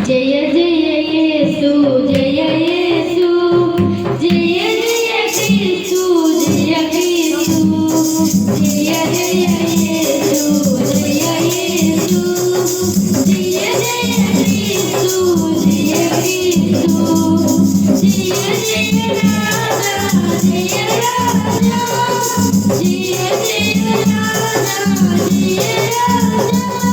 జయ జయ యేసు జయ యేసు జయ జయ క్రీస్తు జయ క్రీస్తు జయ జయ యేసు జయ యేసు జయ జయ క్రీస్తు జయ క్రీస్తు జయ జయ రాజా జయ రాజా జయ జయ రాజా జయ రాజా జయ